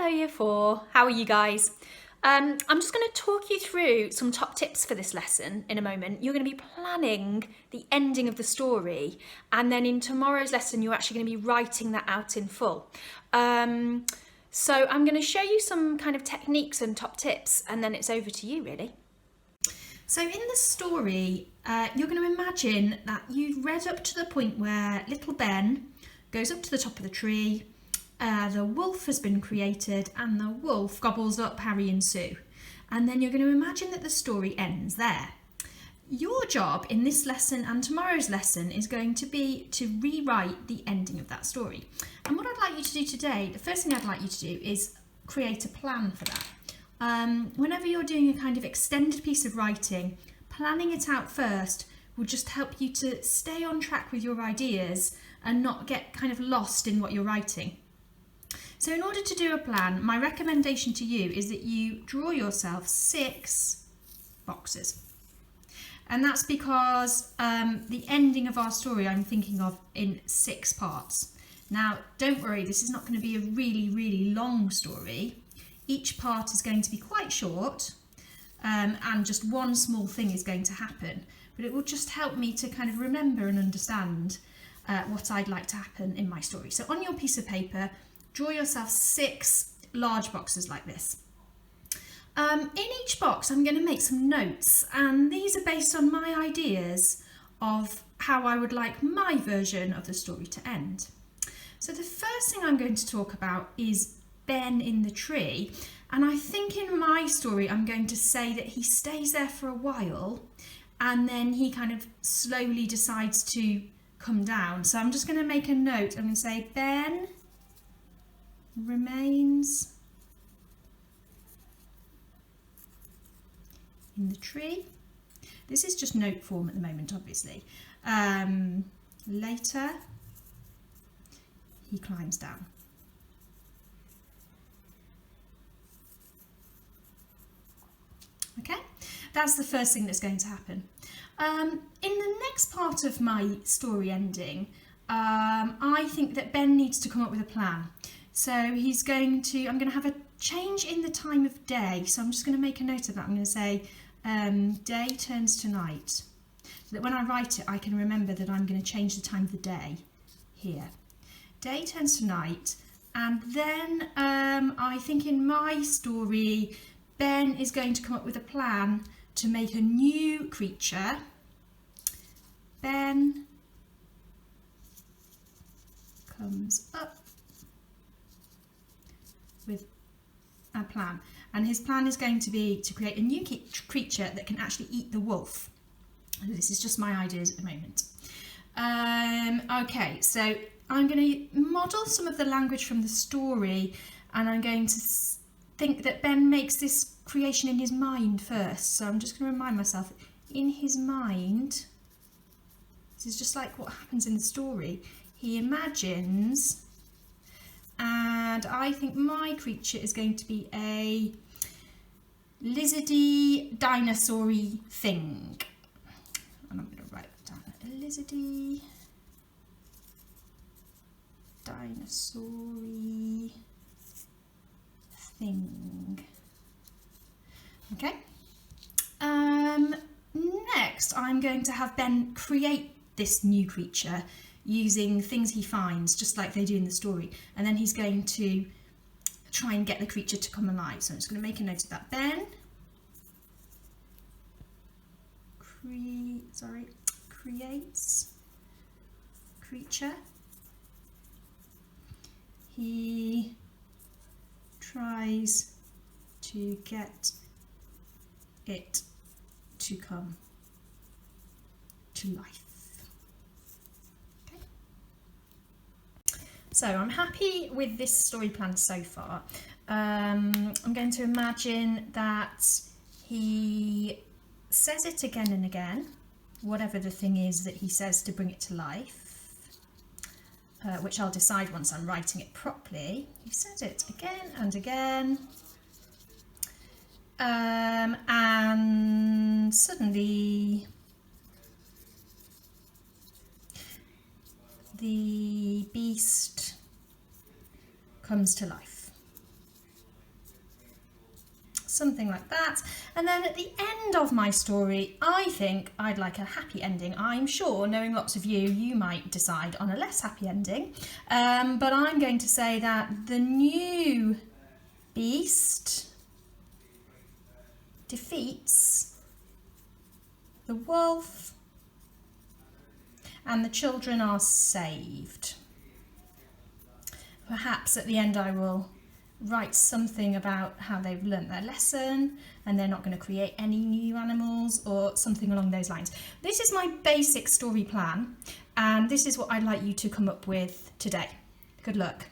Hello Year 4, how are you guys? I'm just going to talk you through some top tips for this lesson in a moment. You're going to be planning the ending of the story, and then in tomorrow's lesson you're actually going to be writing that out in full. So I'm going to show you some kind of techniques and top tips, and then it's over to you really. So in the story, you're going to imagine that you've read up to the point where little Ben goes up to the top of the tree. The wolf has been created and the wolf gobbles up Harry and Sue. And then you're going to imagine that the story ends there. Your job in this lesson and tomorrow's lesson is going to be to rewrite the ending of that story. And what I'd like you to do today, the first thing I'd like you to do is create a plan for that. Whenever you're doing a kind of extended piece of writing, planning it out first will just help you to stay on track with your ideas and not get kind of lost in what you're writing. So in order to do a plan, my recommendation to you is that you draw yourself 6 boxes. And that's because the ending of our story I'm thinking of in 6 parts. Now, don't worry, this is not going to be a really, really long story. Each part is going to be quite short and just one small thing is going to happen. But it will just help me to kind of remember and understand what I'd like to happen in my story. So on your piece of paper, draw yourself 6 large boxes like this. In each box I'm going to make some notes, and these are based on my ideas of how I would like my version of the story to end. So the first thing I'm going to talk about is Ben in the tree, and I think in my story I'm going to say that he stays there for a while and then he kind of slowly decides to come down. So I'm just going to make a note. I'm going to say Ben remains in the tree. This is just note form at the moment, obviously. Later, he climbs down. Okay, that's the first thing that's going to happen. In the next part of my story ending, I think that Ben needs to come up with a plan. So I'm going to have a change in the time of day. So I'm just going to make a note of that. I'm going to say day turns to night. So that when I write it, I can remember that I'm going to change the time of the day here. Day turns to night. And then I think in my story, Ben is going to come up with a plan to make a new creature. Ben comes up with a plan, and his plan is going to be to create a new creature that can actually eat the wolf. This is just my ideas at the moment. Okay, so I'm going to model some of the language from the story, and I'm going to think that Ben makes this creation in his mind first. So I'm just going to remind myself, in his mind, this is just like what happens in the story. He imagines, and I think my creature is going to be a lizardy, dinosaur-y thing. And I'm going to write it down. A lizardy, dinosaur-y thing. Okay. Next, I'm going to have Ben create this new creature using things he finds, just like they do in the story, and then he's going to try and get the creature to come alive. So I'm just going to make a note of that. Ben creates creature. He tries to get it to come to life. So I'm happy with this story plan so far. I'm going to imagine that he says it again and again, whatever the thing is that he says to bring it to life, which I'll decide once I'm writing it properly. He says it again and again, and suddenly the beast comes to life. something like that. And then at the end of my story, I think I'd like a happy ending. I'm sure, knowing lots of you, you might decide on a less happy ending. But I'm going to say that the new beast defeats the wolf and the children are saved. Perhaps at the end I will write something about how they've learnt their lesson and they're not going to create any new animals or something along those lines. This is my basic story plan, and this is what I'd like you to come up with today. Good luck.